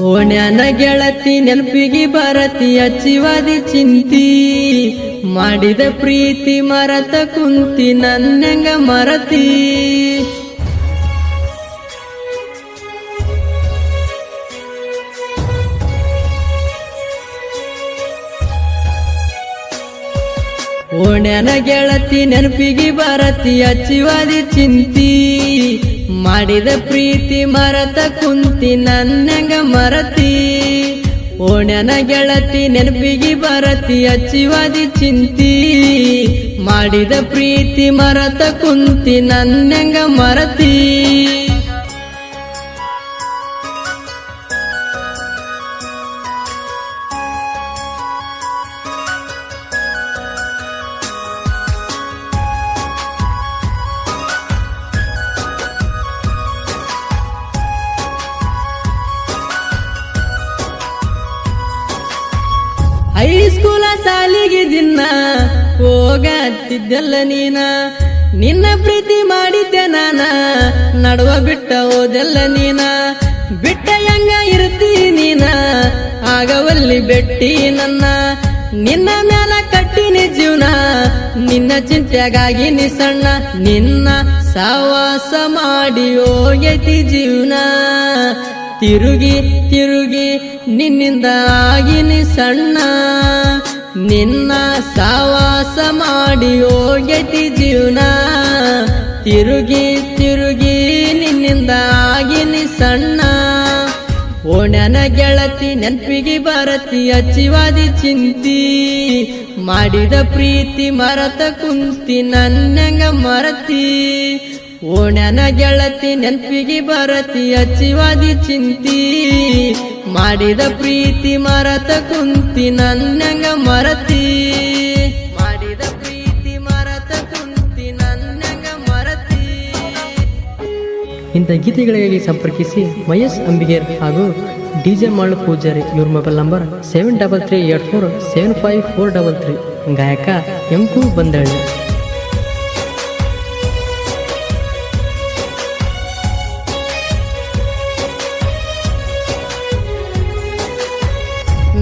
ಓಣ್ಯಾನ ಗೆಳತಿ ನೆನಪಿಗೆ ಬರತಿ ಅಚ್ಚಿವಾದಿ ಚಿಂತಿ ಮಾಡಿದ ಪ್ರೀತಿ ಮರತ ಕುಂತಿ ನನ್ನಂಗ ಮರತಿ ಓಣ್ಯಾನ ಗೆಳತಿ ನೆನಪಿಗೆ ಬರತಿ ಅಚ್ಚಿವಾದಿ ಚಿಂತಿ ಮಾಡಿದ ಪ್ರೀತಿ ಮರತ ಕುಂತಿ ನನ್ನಂಗ ಮರತಿ ಓಣ್ಯಾನ ಗೆಳತಿ ನೆನಪಿಗೆ ಬರತಿ ಅಚ್ಚಿವಾದಿ ಚಿಂತಿ ಮಾಡಿದ ಪ್ರೀತಿ ಮರತ ಕುಂತಿ ನನ್ನಂಗ ಮರತಿ ಹೈಸ್ಕೂಲ ಸಾಲಿಗೆ ದಿನ ಹೋಗತ್ತಿದ್ದಲ್ಲ ನಿನ್ನ ಪ್ರೀತಿ ಮಾಡಿದ್ದೆ ನಾನ ನಡುವ ಬಿಟ್ಟ ಹೋದೆಲ್ಲ ಬಿಟ್ಟ ಹೆಂಗ ಇರ್ತಿ ಆಗವಲ್ಲಿ ಬೆಟ್ಟಿ ನಿನ್ನ ಮ್ಯಾಲ ಕಟ್ಟಿನಿ ಜೀವನ ನಿನ್ನ ಚಿಂತೆಗಾಗಿ ಸಣ್ಣ ನಿನ್ನ ಸವಾಸ ಮಾಡಿ ಹೋಗೈತಿ ಜೀವನ ತಿರುಗಿ ತಿರುಗಿ ನಿನ್ನಿಂದ ಆಗಿನಿ ಸಣ್ಣ ನಿನ್ನ ಸವಾಸ ಮಾಡಿ ಹೋಗೈತಿ ಜೀವನ ತಿರುಗಿ ತಿರುಗಿ ನಿನ್ನಿಂದ ಆಗಿನಿ ಸಣ್ಣ ಓಣ್ಯಾನ ಗೆಳತಿ ನೆನಪಿಗೆ ಬರತಿ ಅಚ್ಚಿವಾದಿ ಚಿಂತಿ ಮಾಡಿದ ಪ್ರೀತಿ ಮರತ ಕುಂತಿ ನನ್ನಂಗ ಮರತಿ ಓಣ್ಯಾನ ಗೆಳತಿ ನೆನಪಿಗೆ ಬರತಿ ಅಚ್ಚಿವಾದಿ ಚಿಂತಿ ಮಾಡಿದ ಪ್ರೀತಿ ಮರತ ಕುಂತಿ ನನ್ನಂಗ ಮರತಿ ಮಾಡಿದ ಪ್ರೀತಿ ಮರತ ಕುಂತಿ ನನ್ನಂಗ ಮರತಿ. ಇಂಥ ಗೀತೆಗಳಿಗಾಗಿ ಸಂಪರ್ಕಿಸಿ ಮಹೇಶ್ ಅಂಬಿಗೇರ್ ಹಾಗೂ ಡಿಜೆ ಮಾಳು ಪೂಜಾರಿ. ಇವ್ರ ಮೊಬೈಲ್ ನಂಬರ್ 7338475433. ಗಾಯಕ ಎಂಕು ಬಂದಳ್ಳಿ.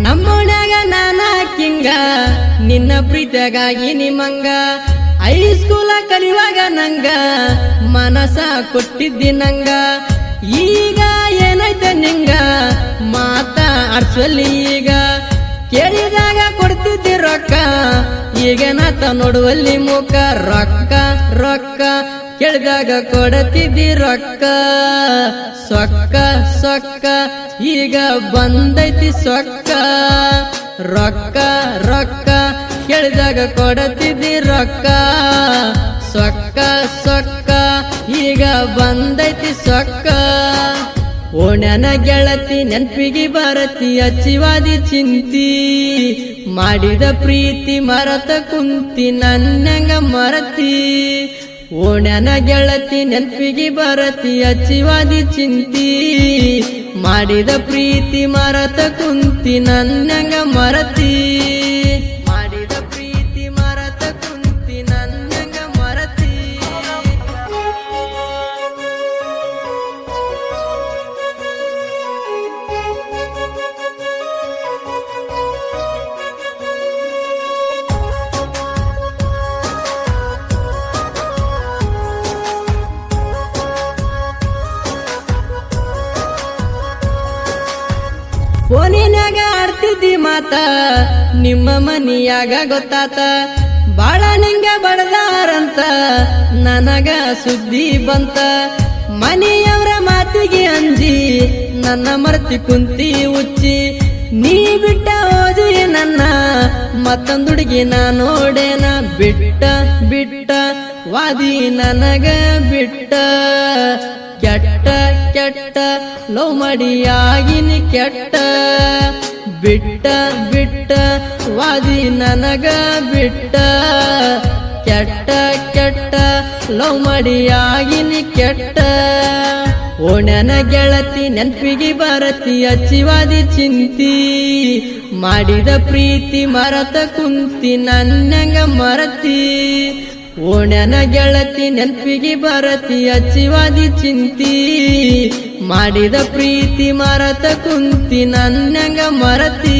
ನಮ್ಮೋಣ್ಯಾಗ ನಾನ ಕಿಂಗ ನಿನ್ನ ಪ್ರೀತಿಯಾಗಾಗಿ ನಿಮ್ಮಂಗ ಹೈಸ್ಕೂಲ ಕಲಿಯುವಾಗ ನಂಗ ಮನಸ ಕೊಟ್ಟಿದ್ದಿ ನಂಗ ಈಗ ಏನೈತೆ ನಿಂಗ ಮಾತ ಆಡ್ಸಲ್ಲಿ ಈಗ ಕೇಳಿದಾಗ ಕೊಡ್ತಿದ್ದಿ ರೊಕ್ಕ ಈಗೇನಾತ ನೋಡುವಲ್ಲಿ ಮುಖ ರೊಕ್ಕ ರೊಕ್ಕ ಕೇಳಿದಾಗ ಕೊಡತಿದ್ದಿ ರೊಕ್ಕ ಸೊಕ್ಕ ಸೊಕ್ಕ ಈಗ ಬಂದೈತಿ ಸೊಕ್ಕ ರೊಕ್ಕ ರೊಕ್ಕ ಕೇಳಿದಾಗ ಕೊಡತಿದ್ದಿ ರೊಕ್ಕ ಸೊಕ್ಕ ಸೊಕ್ಕ ಈಗ ಬಂದೈತಿ ಸೊಕ್ಕ ಓಣ್ಯಾನ ಗೆಳತಿ ನೆನಪಿಗೆ ಬರತಿ ಅಚ್ಚಿವಾದಿ ಚಿಂತಿ ಮಾಡಿದ ಪ್ರೀತಿ ಮರತ ಕುಂತಿ ನನ್ನಂಗ ಮರತಿ ಓಣ್ಯಾನ ಗೆಳತಿ ನೆನಪಿಗೆ ಬರತಿ ಅಚ್ಚಿವಾದಿ ಚಿಂತಿ ಮಾಡಿದ ಪ್ರೀತಿ ಮರತ ಕುಂತಿ ನನ್ನಂಗ ಮರತಿ ಮಾಡಿದ ಪ್ರೀತಿ ಮರತ ಕುಂತಿ ನನ್ನಂಗ ಮರತಿ. ಫೋನಿನಾಗ ಆಡ್ತಿದ್ದಿ ಮಾತ ನಿಮ್ಮ ಮನಿಯಾಗ ಗೊತ್ತಾತ ಬಾಳ ನಿಂಗ ಬಡದಾರಂತ ನನಗ ಸುದ್ದಿ ಬಂತ ಮನೆಯವರ ಮಾತಿಗೆ ಅಂಜಿ ನನ್ನ ಮರ್ತಿ ಕುಂತಿ ಉಚ್ಚಿ ನೀ ಬಿಟ್ಟ ಹೋದಿ ನನ್ನ ಮತ್ತೊಂದು ಹುಡುಗಿ ನಾ ನೋಡೇನ ಬಿಟ್ಟ ಬಿಟ್ಟ ವಾದಿ ನನಗ ಬಿಟ್ಟ ಕೆಟ್ಟ ಕೆಟ್ಟ ಲವ್ ಮಾಡಿ ಆಗಿನಿ ಕೆಟ್ಟ ಬಿಟ್ಟ ಬಿಟ್ಟ ವಾದಿ ನನಗ ಬಿಟ್ಟ ಕೆಟ್ಟ ಕೆಟ್ಟ ಲವ್ ಮಾಡಿ ಆಗಿನಿ ಕೆಟ್ಟ ಓಣ್ಯಾನ ಗೆಳತಿ ನೆನಪಿಗೆ ಬರತಿ ಅಚ್ಚಿವಾದಿ ಚಿಂತಿ ಮಾಡಿದ ಪ್ರೀತಿ ಮರತ ಕುಂತಿ ನನ್ನಂಗ ಮರತಿ ಓಣ್ಯಾನ ಗೆಳತಿ ನೆನಪಿಗೆ ಬರತಿ ಅಚ್ಚಿವಾದಿ ಚಿಂತಿ ಮಾಡಿದ ಪ್ರೀತಿ ಮರತ ಕುಂತಿ ನನ್ನಂಗ ಮರತಿ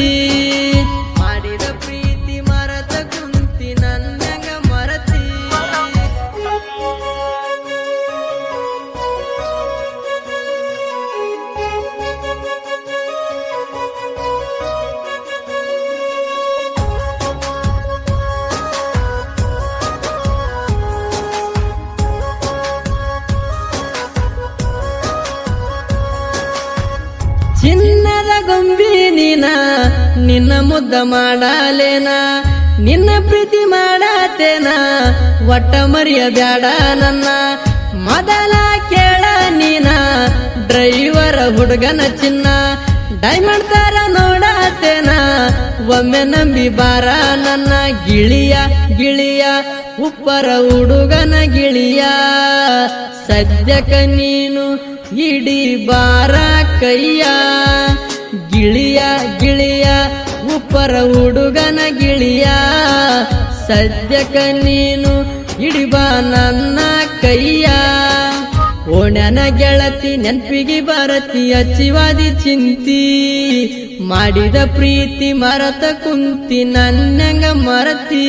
ಮಾಡಿದ ಪ್ರೀತಿ ಮರತ ಕುಂತಿ ನನ್ನಂಗ ಮರತಿ ಚಿನ್ನದ ಗೊಂಬಿ ನೀನ ನಿನ್ನ ಮುದ್ದ ಮಾಡಲೇನ ನಿನ್ನ ಪ್ರೀತಿ ಮಾಡತೇನ ಒಟ್ಟ ಮರಿಯ ಬ್ಯಾಡ ನನ್ನ ಮೊದಲ ಕೇಳ ನೀನ ಡ್ರೈವರ ಹುಡುಗನ ಚಿನ್ನ ಡೈಮಂಡ್ ತರ ನೋಡತೇನ ಒಮ್ಮೆ ನಂಬಿ ಬಾರ ನನ್ನ ಗಿಳಿಯ ಗಿಳಿಯ ಉಪ್ಪರ ಹುಡುಗನ ಗಿಳಿಯ ಸದ್ಯಕ ನೀನು ಇಡಿ ಬಾರ ಕೈಯ ಗಿಳಿಯ ಗಿಳಿಯ ಉಪ್ಪರ ಹುಡುಗನ ಗಿಳಿಯ ಸದ್ಯಕ ನೀನು ಇಡಿಬಾ ನನ್ನ ಕೈಯ ಓಣ್ಯನ ಗೆಳತಿ ನೆನ್ಪಿಗೆ ಬರತಿ ಅಚಿವಾದಿ ಚಿಂತಿ ಮಾಡಿದ ಪ್ರೀತಿ ಮರತ ಕುಂತಿ ನನ್ನಂಗ ಮರತಿ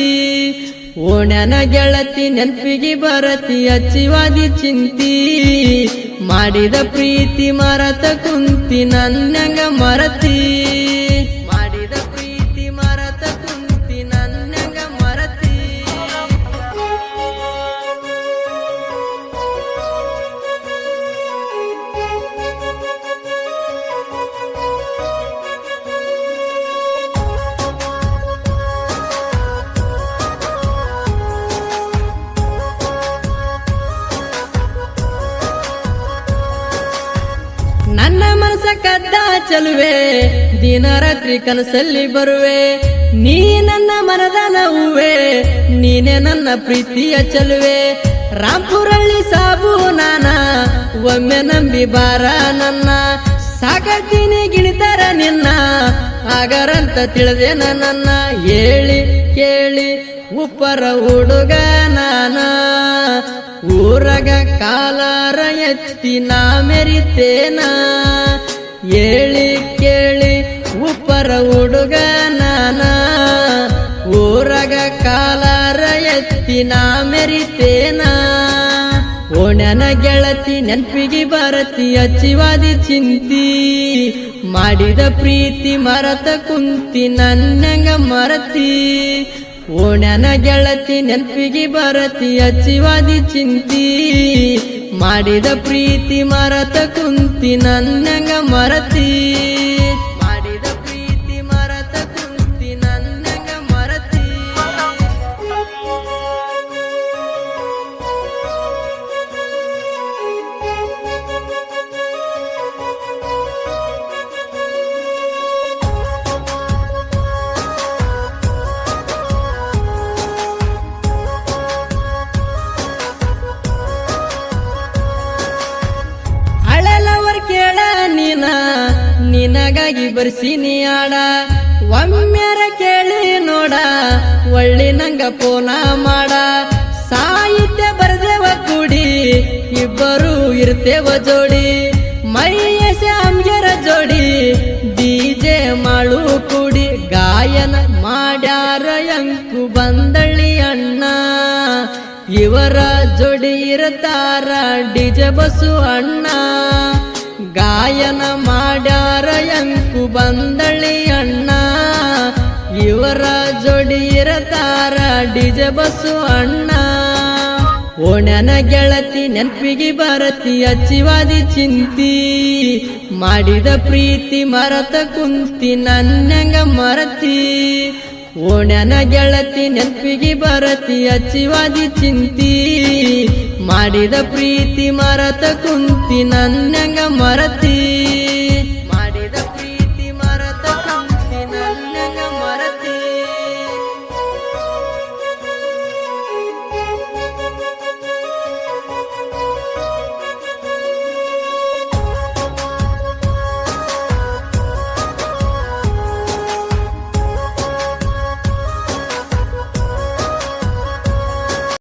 ಓಣ್ಯನ ಗೆಳತಿ ನೆನ್ಪಿಗೆ ಬರತಿ ಅಚಿವಾದಿ ಚಿಂತಿ ಮಾಡಿದ ಪ್ರೀತಿ ಮರತ ಕುಂತಿ ನನ್ನಂಗ ಮರತಿ ಮಾಡಿದ ಪ್ರೀತಿ ಮರತ ಕುಂತಿ ನನ್ನಂಗ ಮರತಿ ನನ್ನ ಮನಸ ಕದ್ದ ಚಲುವೆ ದಿನ ರಾತ್ರಿ ಕನಸಲ್ಲಿ ಬರುವೆ ನೀ ನನ್ನ ಮನದ ಹೂವೆ ನೀನೆ ನನ್ನ ಪ್ರೀತಿಯ ಚಲುವೆ ರಾಂಪುರಳ್ಳಿ ಸಾಬು ನಾನ ಒಮ್ಮೆ ನಂಬಿ ಬಾರ ನನ್ನ ಸಾಕತೀನಿ ಗಿಳಿತರ ನಿನ್ನ ಆಗರಂತ ತಿಳಿದೇನ ನನ್ನ ಹೇಳಿ ಕೇಳಿ ಉಪ್ಪರ ಹುಡುಗ ನಾನ ಊರಗ ಕಾಲರ ಎತ್ತಿ ನಾ ಮೆರಿತೇನ ಹೇಳಿ ಕೇಳಿ ಉಪ್ಪರ ಹುಡುಗ ನಾನ ಊರಗ ಕಾಲರ ಎತ್ತಿ ನಾ ಮೆರಿತೇನ ಓಣ್ಯನ ಗೆಳತಿ ನೆನ್ಪಿಗೆ ಬರತಿ ಅಚಿವಾದಿ ಚಿಂತಿ ಮಾಡಿದ ಪ್ರೀತಿ ಮರತ ಕುಂತಿ ನನ್ನಂಗ ಮರತಿ ಓಣ್ಯನ ಗೆಳತಿ ನೆನ್ಪಿಗೆ ಬರತಿ ಅಚಿವಾದಿ ಚಿಂತಿ ಮಾಡಿದ ಪ್ರೀತಿ ಮರತ ಕುಂತಿ ನನ್ನಂಗ ಮರತಿ ಮಾಡಿದ ಪ್ರೀತಿ ಮರತ ಕುಂತಿ ನನ್ನಂಗ ಮರತಿ ಕೇಳ ನೀನ ನಿನಗಾಗಿ ಬರ್ಸಿನಿ ಆಡ ಒಮ್ಮೆರ ಕೇಳಿ ನೋಡ ಒಳ್ಳಿ ನಂಗ ಪೋನ ಮಾಡ ಸಾಹಿತ್ಯ ಬರ್ದೇವ ಕೂಡಿ ಇಬ್ಬರು ಇರ್ತೇವ ಜೋಡಿ ಮೈಯಸ ಅಂಗ್ಯರ ಜೋಡಿ ಡಿಜೆ ಮಾಡು ಕೂಡಿ ಗಾಯನ ಮಾಡ್ಯಾರ ಅಂಕು ಬಂದಳ್ಳಿ ಅಣ್ಣ ಇವರ ಜೋಡಿ ಇರತಾರ ಡಿಜೆ ಬಸು ಅಣ್ಣ ಗಾಯನ ಮಾಡ್ಯಾರ ಅಂಕು ಬಂದಳ್ಳಿ ಅಣ್ಣ ಇವರ ಜೋಡಿ ಇರತಾರ ಡಿಜೆ ಬಸು ಅಣ್ಣ ಓಣ್ಯನ ಗೆಳತಿ ನೆನ್ಪಿಗೆ ಬರತಿ ಅಚಿವಾದಿ ಚಿಂತಿ ಮಾಡಿದ ಪ್ರೀತಿ ಮರತ ಕುಂತಿ ನನ್ನಂಗ ಮರತಿ ಓಣ್ಯನ ಗೆಳತಿ ನೆನ್ಪಿಗೆ ಬರತಿ ಅಚಿವಾದಿ ಚಿಂತಿ ಮಾಡಿದ ಪ್ರೀತಿ ಮರತ ಕುಂತಿ ನನ್ನಂಗ ಮರತಿ